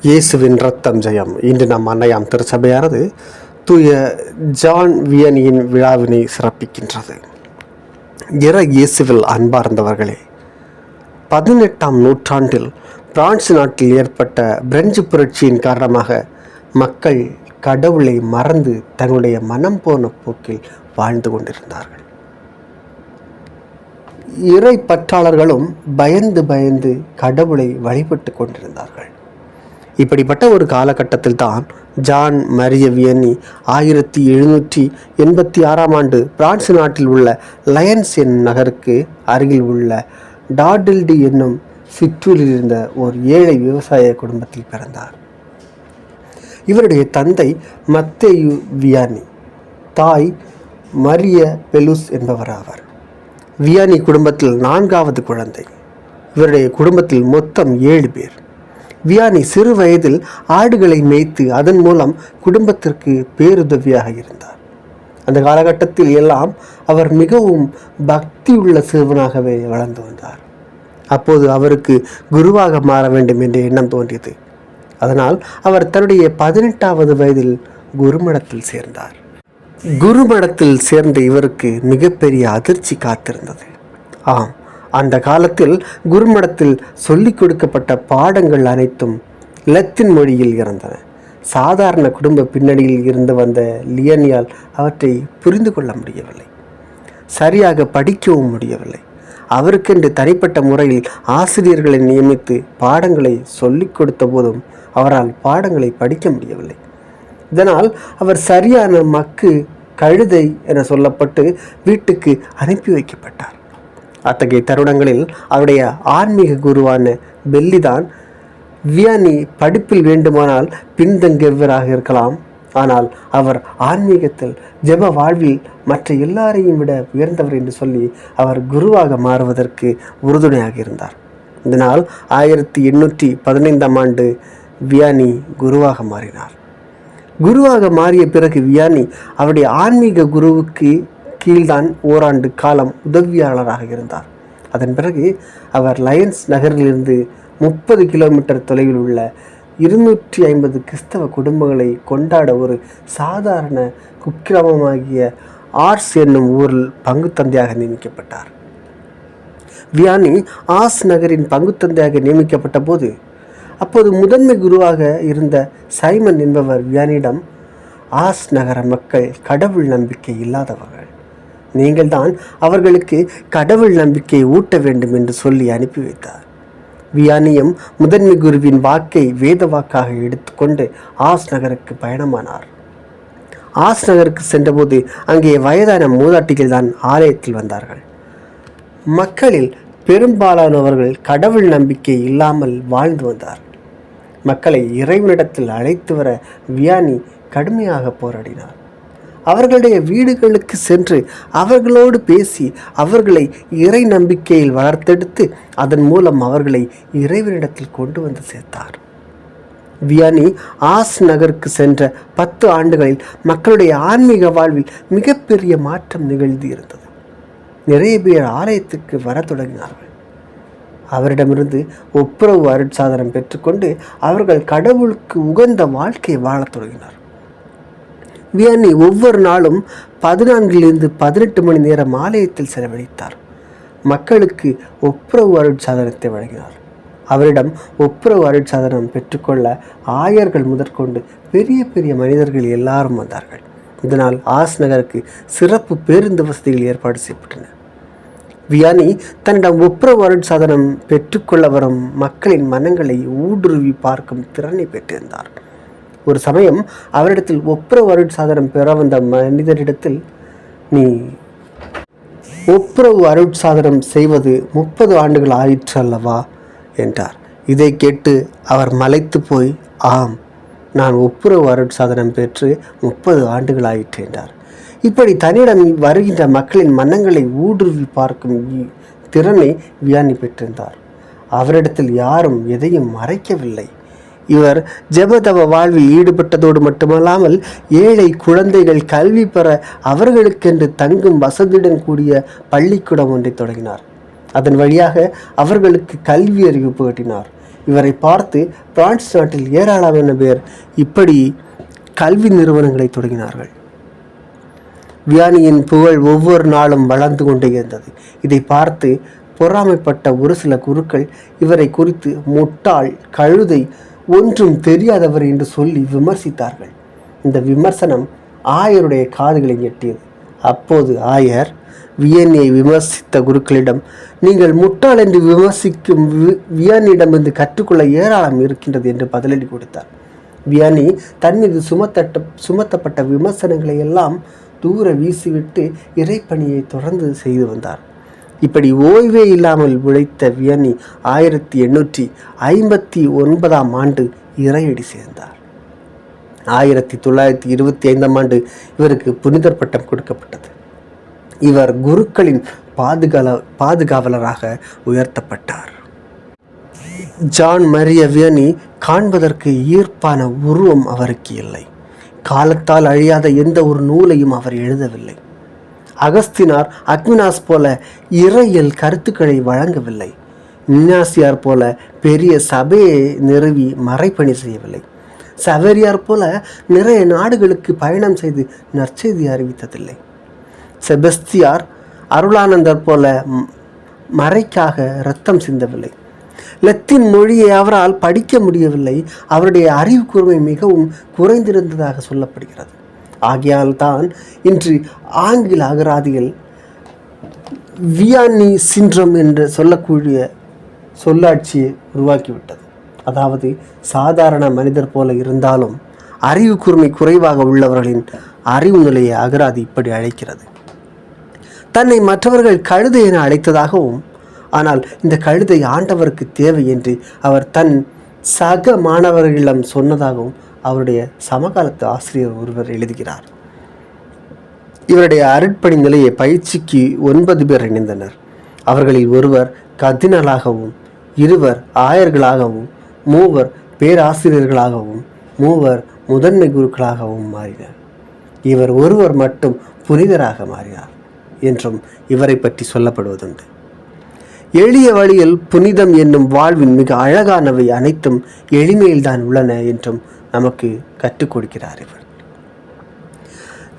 இயேசுவின் ரத்தம் ஜெயம். இன்று நம் அன்னையாம் திருச்சபையானது தூய ஜான் வியனியின் விழாவினை சிறப்பிக்கின்றது. இயேசுவில் அன்பார்ந்தவர்களே, 18ஆம் நூற்றாண்டில் பிரான்ஸ் நாட்டில் ஏற்பட்ட பிரெஞ்சு புரட்சியின் காரணமாக மக்கள் கடவுளை மறந்து தன்னுடைய மனம் போன போக்கில் வாழ்ந்து கொண்டிருந்தார்கள். இறை பற்றாளர்களும் பயந்து பயந்து கடவுளை வழிபட்டு கொண்டிருந்தார்கள். இப்படிப்பட்ட ஒரு காலகட்டத்தில் தான் ஜான் மரிய வியனி 1786ஆம் ஆண்டு பிரான்ஸ் நாட்டில் உள்ள லயன்ஸ் என்னும் நகருக்கு அருகில் உள்ள டார்டில்டி என்னும் சிற்றூரில் இருந்த ஒரு ஏழை விவசாய குடும்பத்தில் பிறந்தார். இவருடைய தந்தை மத்தேயு வியானி, தாய் மரிய பெலுஸ் என்பவர் ஆவார். வியானி குடும்பத்தில் 4வது குழந்தை. இவருடைய குடும்பத்தில் மொத்தம் 7 பேர். வியானி சிறு வயதில் ஆடுகளை மேய்த்து அதன் மூலம் குடும்பத்திற்கு பேருதவியாக இருந்தார். அந்த காலகட்டத்தில் எல்லாம் அவர் மிகவும் பக்தியுள்ள சிறுவனாகவே வளர்ந்து வந்தார். அப்போது அவருக்கு குருவாக மாற வேண்டும் என்ற எண்ணம் தோன்றியது. அதனால் அவர் தன்னுடைய 18வது வயதில் குருமடத்தில் சேர்ந்தார். குருமடத்தில் சேர்ந்த இவருக்கு மிகப்பெரிய அதிர்ச்சி காத்திருந்தது. ஆம், அந்த காலத்தில் குருமடத்தில் சொல்லிக் கொடுக்கப்பட்ட பாடங்கள் அனைத்தும் லத்தீன் மொழியில் இருந்தன. சாதாரண குடும்ப பின்னணியில் இருந்து வந்த லியனியால் அவற்றை புரிந்து கொள்ள முடியவில்லை, சரியாக படிக்கவும் முடியவில்லை. அவருக்கென்று தனிப்பட்ட முறையில் ஆசிரியர்களை நியமித்து பாடங்களை சொல்லிக் கொடுத்த போதும் அவரால் பாடங்களை படிக்க முடியவில்லை. இதனால் அவர் சரியான கழுதை என சொல்லப்பட்டு வீட்டுக்கு அனுப்பி வைக்கப்பட்டார். அத்தகைய தருணங்களில் அவருடைய ஆன்மீக குருவான பெல்லிதான் வியானி படிப்பில் வேண்டுமானால் பின்தங்கியவராக இருக்கலாம், ஆனால் அவர் ஆன்மீகத்தில் ஜெப வாழ்வில் மற்ற எல்லாரையும் விட உயர்ந்தவர் என்று சொல்லி அவர் குருவாக மாறுவதற்கு உறுதுணையாக இருந்தார். இதனால் 1815ஆம் ஆண்டு வியானி குருவாக மாறினார். குருவாக மாறிய பிறகு வியானி அவருடைய ஆன்மீக குருவுக்கு கீழ்தான் ஓராண்டு காலம் உதவியாளராக இருந்தார். அதன் பிறகு அவர் லயன்ஸ் நகரிலிருந்து 30 கிலோமீட்டர் தொலைவில் உள்ள 250 கிறிஸ்தவ குடும்பங்களை கொண்டாட ஒரு சாதாரண குக்கிராமமாகிய ஆர்ஸ் என்னும் ஊரில் பங்கு தந்தையாக நியமிக்கப்பட்டார். வியானி ஆர்ஸ் நகரின் பங்கு தந்தையாக நியமிக்கப்பட்ட போது அப்போது முதன்மை குருவாக இருந்த சைமன் என்பவர் வியானியிடம், ஆர்ஸ் நகர மக்கள் கடவுள் நம்பிக்கை இல்லாதவர்கள், நீங்கள் தான் அவர்களுக்கு கடவுள் நம்பிக்கையை ஊட்ட வேண்டும் என்று சொல்லி அனுப்பி வைத்தார். வியானியும் முதன்மை குருவின் வாக்கை வேத வாக்காக எடுத்துக்கொண்டு ஆர்ஸ் நகருக்கு பயணமானார். ஆர்ஸ் நகருக்கு சென்றபோது அங்கே வயதான மூதாட்டிகள் தான் ஆலயத்தில் வந்தார்கள். மக்களில் பெரும்பாலானவர்கள் கடவுள் நம்பிக்கை இல்லாமல் வாழ்ந்து வந்தார். மக்களை இறைவனிடத்தில் அழைத்து வர வியானி கடுமையாக போராடினார். அவர்களுடைய வீடுகளுக்கு சென்று அவர்களோடு பேசி அவர்களை இறை நம்பிக்கையில் வளர்த்தெடுத்து அதன் மூலம் அவர்களை இறைவனிடத்தில் கொண்டு வந்து சேர்த்தார். வியானி ஆர்ஸ் நகருக்கு சென்ற 10 ஆண்டுகளில் மக்களுடைய ஆன்மீக வாழ்வில் மிகப்பெரிய மாற்றம் நிகழ்ந்து இருந்தது. நிறைய பேர் ஆலயத்துக்கு வர தொடங்கினார்கள். அவரிடமிருந்து ஒப்புரவு அருட்சாதனம் பெற்றுக்கொண்டு அவர்கள் கடவுளுக்கு உகந்த வாழ்க்கையை வாழத் தொடங்கினார். வியானி ஒவ்வொரு நாளும் 14 to 18 மணி நேரம் ஆலயத்தில் செலவழித்தார். மக்களுக்கு ஒப்புரவு அருட்சாதனத்தை வழங்கினார். அவரிடம் ஒப்புரவு அருட்சாதனம் பெற்றுக்கொள்ள ஆயர்கள் முதற்கொண்டு பெரிய பெரிய மனிதர்கள் எல்லாரும் வந்தார்கள். இதனால் ஆர்ஸ் நகருக்கு சிறப்பு பேருந்து வசதிகள் ஏற்பாடு செய்யப்பட்டன. வியானி தன்னிடம் ஒப்புரவு அருட்சாதனம் பெற்றுக்கொள்ள வரும் மக்களின் மனங்களை ஊடுருவி பார்க்கும் திறனை பெற்றிருந்தார். ஒரு சமயம் அவரிடத்தில் ஒப்புரவு அருட்சாதனம் பெற வந்த மனிதரிடத்தில், நீ ஒப்புரவு அருட்சாதனம் செய்வது 30 ஆண்டுகள் ஆயிற்று அல்லவா என்றார். இதை கேட்டு அவர் மலைத்து போய், ஆம், நான் ஒப்புரவு அருட்சாதனம் பெற்று 30 ஆண்டுகள் ஆயிற்று என்றார். இப்படி தன்னிடம் வருகின்ற மக்களின் மனங்களை ஊடுருவி பார்க்கும் திறனை வியானி பெற்றிருந்தார். அவரிடத்தில் யாரும் எதையும் மறைக்கவில்லை. இவர் ஜெபதவ வாழ்வில் ஈடுபட்டதோடு மட்டுமல்லாமல் ஏழை குழந்தைகள் கல்வி பெற அவர்களுக்கென்று தங்கும் வசதியுடன் கூடிய பள்ளிக்கூடம் ஒன்றை தொடங்கினார். அதன் வழியாக அவர்களுக்கு கல்வி அறிவு புகட்டினார். இவரை பார்த்து பிரான்ஸ் நாட்டில் ஏராளமான பேர் இப்படி கல்வி நிறுவனங்களை தொடங்கினார்கள். வியானியின் புகழ் ஒவ்வொரு நாளும் வளர்ந்து கொண்டே இருந்தது. இதை பார்த்து பொறாமைப்பட்ட ஒரு சில குருக்கள் இவரை குறித்து முட்டாள், கழுதை, ஒன்றும் தெரியாதவர் என்று சொல்லி விமர்சித்தார்கள். இந்த விமர்சனம் ஆயருடைய காதுகளை எட்டியது. அப்போது ஆயர் வியனியை விமர்சித்த குருக்களிடம், நீங்கள் முட்டாள் என்று விமர்சிக்கும் வியானியிடமிருந்து கற்றுக்கொள்ள ஏராளம் இருக்கின்றது என்று பதிலடி கொடுத்தார். வியானி தன் மீது சுமத்தப்பட்ட விமர்சனங்களை எல்லாம் தூர வீசிவிட்டு இறைப்பணியை தொடர்ந்து செய்து வந்தார். இப்படி ஓய்வே இல்லாமல் உழைத்த வியனி 1859 ஆண்டு இறையடி சேர்ந்தார். 1925 இவருக்கு புனிதர் பட்டம் கொடுக்கப்பட்டது. இவர் குருக்களின் பாதுகாவலராக உயர்த்தப்பட்டார். ஜான் மரிய வியனி காண்பதற்கு ஈர்ப்பான உருவம் அவருக்கு இல்லை. காலத்தால் அழியாத எந்த ஒரு நூலையும் அவர் எழுதவில்லை. அகஸ்தினார், அக்வினாஸ் போல இறையியல் கருத்துக்களை வழங்கவில்லை. இஞ்ஞாசியார் போல பெரிய சபையை நிறுவி மறைப்பணி செய்யவில்லை. சவேரியார் போல நிறைய நாடுகளுக்கு பயணம் செய்து நற்செய்தி அறிவித்ததில்லை. செபஸ்தியார், அருளானந்தர் போல மறைக்காக இரத்தம் சிந்தவில்லை. லத்தீன் மொழியை அவரால் படிக்க முடியவில்லை. அவருடைய அறிவு கூர்மை மிகவும் குறைந்திருந்ததாக சொல்லப்படுகிறது. ஆகையால் தான் இன்று ஆங்கில அகராதிகள் வியானி சின்ட்ரம் என்று சொல்லக்கூடிய சொல்லாட்சியை உருவாக்கிவிட்டது. அதாவது சாதாரண மனிதர் போல இருந்தாலும் அறிவு கூர்மை குறைவாக உள்ளவர்களின் அறிவு நிலையை அகராதி இப்படி அழைக்கிறது. தன்னை மற்றவர்கள் கழுதை என அழைத்ததாகவும், ஆனால் இந்த கழுதை ஆண்டவருக்கு தேவை என்று அவர் தன் சக மாணவர்களிடம் சொன்னதாகவும் அவருடைய சமகாலத்து ஆசிரியர் ஒருவர் எழுதுகிறார். இவருடைய அருட்பணி நிலைய பயிற்சிக்கு 9 பேர் இணைந்தனர். அவர்களில் ஒருவர் கர்தினாலாகவும், 2 ஆயர்களாகவும், 3 பேராசிரியர்களாகவும், 3 முதன்மை குருக்களாகவும் மாறினர். இவர் ஒருவர் மட்டும் புனிதராக மாறினார் என்றும் இவரை பற்றி சொல்லப்படுவதுண்டு. எளிய வழியில் புனிதம் என்னும் வாழ்வின் மிக அழகானவை அனைத்தும் எளிமையில்தான் உள்ளன என்றும் நமக்கு கற்றுக் கொடுக்கிறார் இவர்.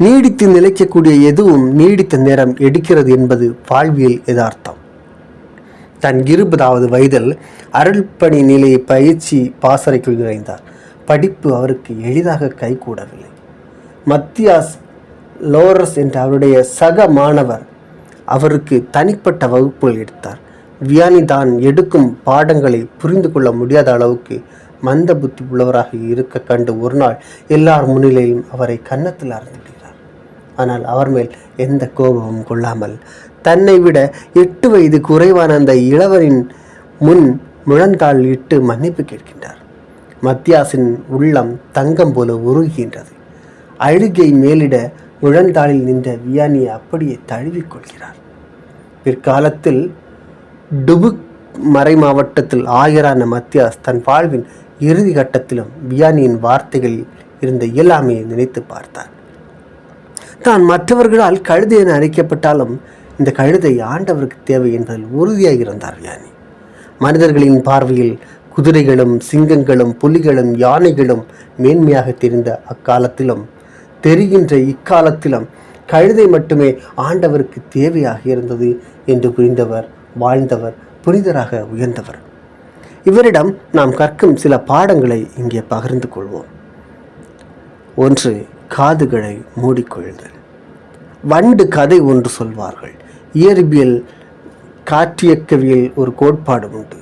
நீடித்து நிலைக்கக்கூடிய எதுவும் நீடித்த நேரம் எடுக்கிறது என்பது வாழ்வியல் யதார்த்தம். தன் 20வது வயதில் அருள்பணி நிலையை பயிற்சி பாசறைக்குள் நுழைந்தார். படிப்பு அவருக்கு எளிதாக கைகூடவில்லை. மத்தியாஸ் லோரஸ் என்ற அவருடைய சக மாணவர் அவருக்கு தனிப்பட்ட வகுப்புகள் எடுத்தார். வியானி தான் எடுக்கும் பாடங்களை புரிந்து கொள்ள முடியாத அளவுக்கு மந்த புத்தி உள்ளவராக இருக்க கண்டு ஒரு நாள் எல்லார் முன்னிலையும் அவரை கன்னத்தில் அறைந்து விடுகிறார். ஆனால் அவர் மேல் எந்த கோபமும் கொள்ளாமல் தன்னை விட 8 வயது குறைவான அந்த இளவரின் முன் முழந்தாள் இட்டு மன்னிப்பு கேட்கின்றார். மத்தியாசின் உள்ளம் தங்கம் போல உருகின்றது. அழுகை மேலிட முழந்தாளில் நின்ற வியானியை அப்படியே தழுவிக்கொள்கிறார். பிற்காலத்தில் டுபுக் மறை மாவட்டத்தில் ஆயரான மத்தியாஸ் தன் வாழ்வின் இறுதி கட்டத்திலும் வியானியின் வார்த்தைகளில் இருந்த இயலாமையை நினைத்து பார்த்தார். தான் மற்றவர்களால் கழுதை என அழைக்கப்பட்டாலும் இந்த கழுதை ஆண்டவருக்கு தேவை என்பதில் உறுதியாக இருந்தார் வியானி. மனிதர்களின் பார்வையில் குதிரைகளும் சிங்கங்களும் புலிகளும் யானைகளும் மேன்மையாக தெரிந்த அக்காலத்திலும் தெரிகின்ற இக்காலத்திலும் கழுதை மட்டுமே ஆண்டவருக்கு தேவையாக இருந்தது என்று புரிந்தவர், வாழ்ந்தவர், புனிதராக உயர்ந்தவர். இவரிடம் நாம் கற்கும் சில பாடங்களை இங்கே பகிர்ந்து கொள்வோம். 1. காதுகளை மூடிக்கொள்ளுதல். வண்டு கதை ஒன்று சொல்வார்கள். இயற்பியல் காற்றியக்கவியல் ஒரு கோட்பாடு உண்டு.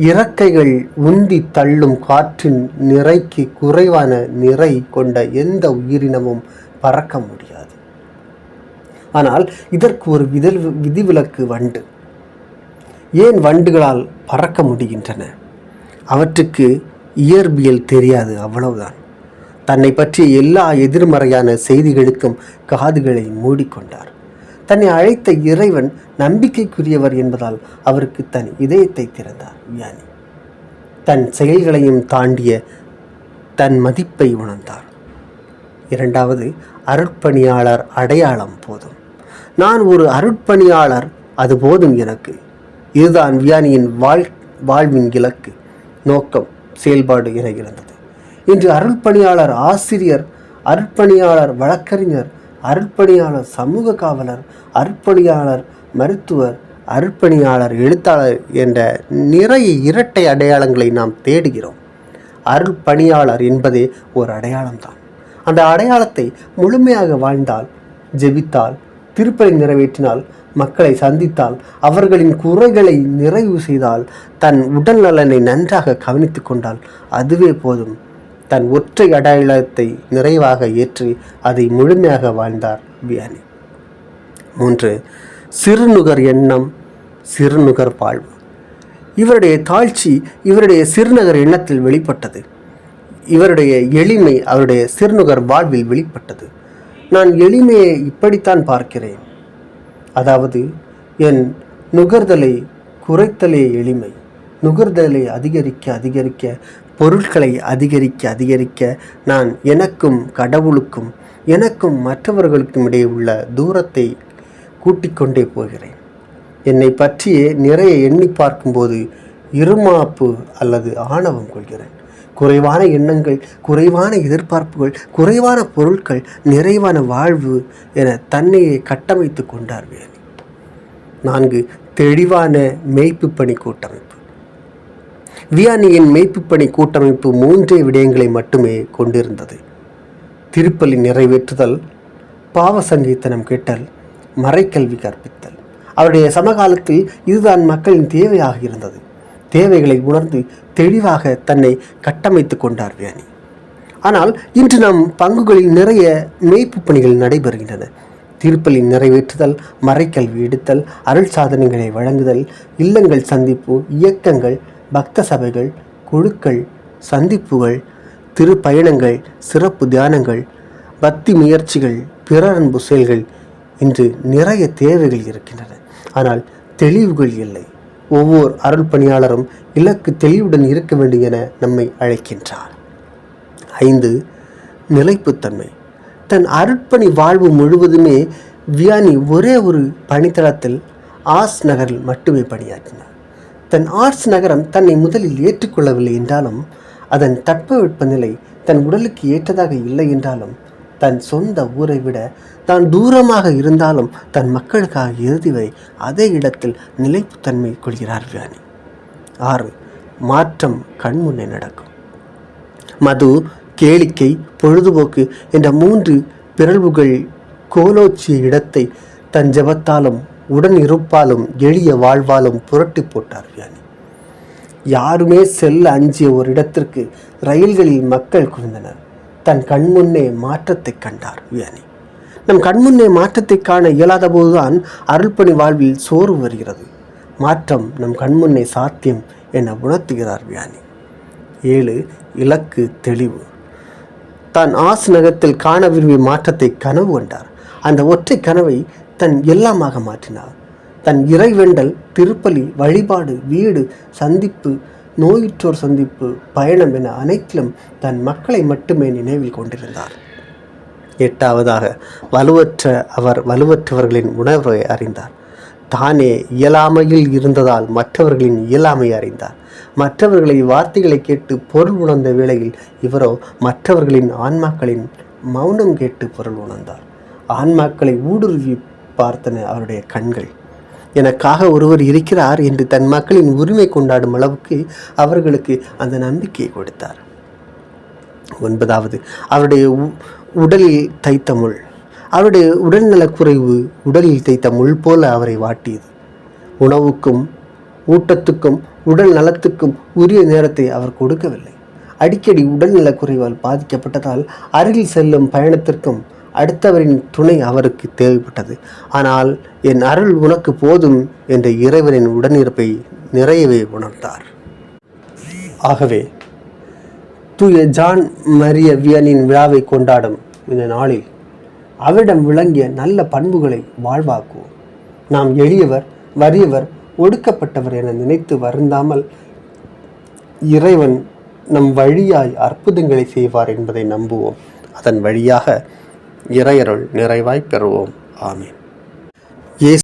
இறக்கைகள் உந்தி தள்ளும் காற்றின் நிறைக்கு குறைவான நிறை கொண்ட எந்த உயிரினமும் பறக்க முடியாது. ஆனால் இதற்கு ஒரு விதிவிலக்கு வண்டு. ஏன் வண்டுகளால் பறக்க முடிகின்றன? அவற்றுக்கு இயற்பியல் தெரியாது, அவ்வளவுதான். தன்னை பற்றிய எல்லா எதிர்மறையான செய்திகளுக்கும் காதுகளை மூடிக்கொண்டார். தன்னை அழைத்த இறைவன் நம்பிக்கைக்குரியவர் என்பதால் அவருக்கு தன் இதயத்தை திறந்தார் வியானி. தன் செயல்களையும் தாண்டிய தன் மதிப்பை உணர்ந்தார். 2. அருட்பணியாளர் அடையாளம் போதும். நான் ஒரு அருட்பணியாளர், அது போதும் எனக்கு. இதுதான் வியானியின் வாழ்வின் இலக்கு. நோக்கம், செயல்பாடு என இருந்தது. இன்று அருள்பணியாளர் ஆசிரியர், அருட்பணியாளர் வழக்கறிஞர், அருட்பணியாளர் சமூக காவலர், அருட்பணியாளர் மருத்துவர், அருட்பணியாளர் எழுத்தாளர் என்ற நிறைய இரட்டை அடையாளங்களை நாம் தேடுகிறோம். அருள்பணியாளர் என்பதே ஒரு அடையாளம்தான். அந்த அடையாளத்தை முழுமையாக வாழ்ந்தால், ஜெபித்தால், திருப்பலி நிறைவேற்றினால், மக்களை சந்தித்தால், அவர்களின் குறைகளை நிறைவு செய்தால், தன் உடல் நலனை நன்றாக கவனித்து கொண்டால் அதுவே போதும். தன் ஒற்றை அடையாளத்தை நிறைவாக ஏற்றி அதை முழுமையாக வாழ்ந்தார் வியானி. 3. சிறுநுகர் எண்ணம், சிறுநுகர் வாழ்வு. இவருடைய தாழ்ச்சி இவருடைய சிறுநகர் எண்ணத்தில் வெளிப்பட்டது. இவருடைய எளிமை அவருடைய சிறுநுகர் வாழ்வில் வெளிப்பட்டது. நான் எளிமையை இப்படித்தான் பார்க்கிறேன். அதாவது, என் நுகர்தலை குறைத்தலே எளிமை. நுகர்தலை அதிகரிக்க அதிகரிக்க, பொருட்களை அதிகரிக்க அதிகரிக்க, நான் எனக்கும் கடவுளுக்கும் எனக்கும் மற்றவர்களுக்கும் இடையே உள்ள தூரத்தை கூட்டிக்கொண்டே போகிறேன். என்னை பற்றியே நிறைய எண்ணி பார்க்கும்போது இருமாப்பு அல்லது ஆணவம் கொள்கிறேன். குறைவான எண்ணங்கள், குறைவான எதிர்பார்ப்புகள், குறைவான பொருட்கள், நிறைவான வாழ்வு என தன்னையே கட்டமைத்து கொண்டார் வியானி. 4. தெளிவான மெய்ப்பு பணி கூட்டமைப்பு. வியானியின் மெய்ப்பு பணி கூட்டமைப்பு 3 விடயங்களை மட்டுமே கொண்டிருந்தது. திருப்பலி நிறைவேற்றுதல், பாவ சங்கீர்த்தனம் கேட்டல், மறைக்கல்வி கற்பித்தல். அவருடைய சமகாலத்தில் இதுதான் மக்களின் தேவையாக இருந்தது. தேவைகளை உணர்ந்து தெளிவாக தன்னை கட்டமைத்து கொண்டார் வியானி. ஆனால் இன்று நம் பங்குகளில் நிறைய மேய்ப்பு பணிகள் நடைபெறுகின்றன. திருப்பலி நிறைவேற்றுதல், மறைக்கல்வி எடுத்தல், அருள் சாதனைகளை வழங்குதல், இல்லங்கள் சந்திப்பு, இயக்கங்கள், பக்த சபைகள், குழுக்கள், சந்திப்புகள், திருப்பயணங்கள், சிறப்பு தியானங்கள், பக்தி முயற்சிகள், பிறர் அன்பு செயல்கள். இன்று நிறைய தேவைகள் இருக்கின்றன. ஆனால் தெளிவுகள் இல்லை. ஒவ்வொரு அருள் பணியாளரும் இலக்கு தெளிவுடன் இருக்க வேண்டும் என நம்மை அழைக்கின்றார். 5. நிலைப்புத்தன்மை. தன் அருட்பணி வாழ்வு முழுவதுமே வியானி ஒரே ஒரு பணித்தளத்தில் ஆர்ஸ் நகரில் மட்டுமே பணியாற்றினார். தன் ஆர்ஸ் நகரம் தன்னை முதலில் ஏற்றுக்கொள்ளவில்லை என்றாலும், அதன் தட்பவெப்பநிலை தன் உடலுக்கு ஏற்றதாக இல்லை என்றாலும், தன் சொந்த ஊரை விட தான் தூரமாக இருந்தாலும் தன் மக்களுக்காக இறுதிவரை அதே இடத்தில் நிலைப்புத்தன்மை கொள்கிறார் வியானி. 6. மாற்றம் கண்முன்னே நடக்கும். மது, கேளிக்கை, பொழுதுபோக்கு என்ற 3 பிறழ்வுகள் கோலோச்சிய இடத்தை தன் ஜபத்தாலும் உடன் இருப்பாலும் எளிய வாழ்வாலும் புரட்டி போட்டார் வியானி. யாருமே செல்ல அஞ்சிய ஒரு இடத்திற்கு ரயில்களில் மக்கள் குவிந்தனர். தன் கண்முன்னே மாற்றத்தை கண்டார் வியானி. நம் கண்முன்னே மாற்றத்தை காண இயலாத போதுதான் அருள்பணி வாழ்வில் சோர்வு வருகிறது. மாற்றம் நம் கண்முன்னே சாத்தியம் என உணர்த்துகிறார் வியானி. 7. இலக்கு தெளிவு. தான் ஆஸ் நகரத்தில் காண விரும்பிய மாற்றத்தை கனவு கொண்டார். அந்த ஒற்றை கனவை தன் எல்லாமாக மாற்றினார். தன் இறைவேண்டல், திருப்பலி, வழிபாடு, வீடு, சந்திப்பு, நோயுற்றோர் சந்திப்பு, பயணம் என அனைத்திலும் தன் மக்களை மட்டுமே நினைவில் கொண்டிருந்தார். 8. வலுவற்ற அவர் வலுவற்றவர்களின் உணர்வை அறிந்தார். தானே இயலாமையில் இருந்ததால் மற்றவர்களின் இயலாமை அறிந்தார். மற்றவர்களை வார்த்தைகளை கேட்டு பொருள் உணர்ந்த வேளையில் இவரோ மற்றவர்களின் ஆன்மாக்களின் மௌனம் கேட்டு பொருள் உணர்ந்தார். ஆன்மாக்களை ஊடுருவி பார்த்தன அவருடைய கண்கள். எனக்காக ஒருவர் இருக்கிறார் என்று தன் மக்களின் உரிமை கொண்டாடும் அளவுக்கு அவர்களுக்கு அந்த நம்பிக்கையை கொடுத்தார். 9. அவருடைய உடலில் தைத்த முள். அவருடைய உடல்நலக்குறைவு உடலில் தைத்த முள் போல அவரை வாட்டியது. உணவுக்கும் ஊட்டத்துக்கும் உடல் நலத்துக்கும் உரிய நேரத்தை அவர் கொடுக்கவில்லை. அடிக்கடி உடல்நலக்குறைவால் பாதிக்கப்பட்டதால் அருகில் செல்லும் பயணத்திற்கும் அடுத்தவரின் துணை அவருக்கு தேவைப்பட்டது. ஆனால் என் அருள் உனக்கு போதும் என்ற இறைவனின் உடனிருப்பை நிறையவே உணர்ந்தார். ஆகவே தூய ஜான் மரிய வியானியின் விழாவை கொண்டாடும் இந்த நாளில் அவரிடம் விளங்கிய நல்ல பண்புகளை வாழ்வாக்குவோம். நாம் எளியவர், வறியவர், ஒடுக்கப்பட்டவர் என நினைத்து வருந்தாமல் இறைவன் நம் வழியாய் அற்புதங்களை செய்வார் என்பதை நம்புவோம். அதன் வழியாக இறையருள் நிறைவாய் பெறுவோம். ஆமீன்.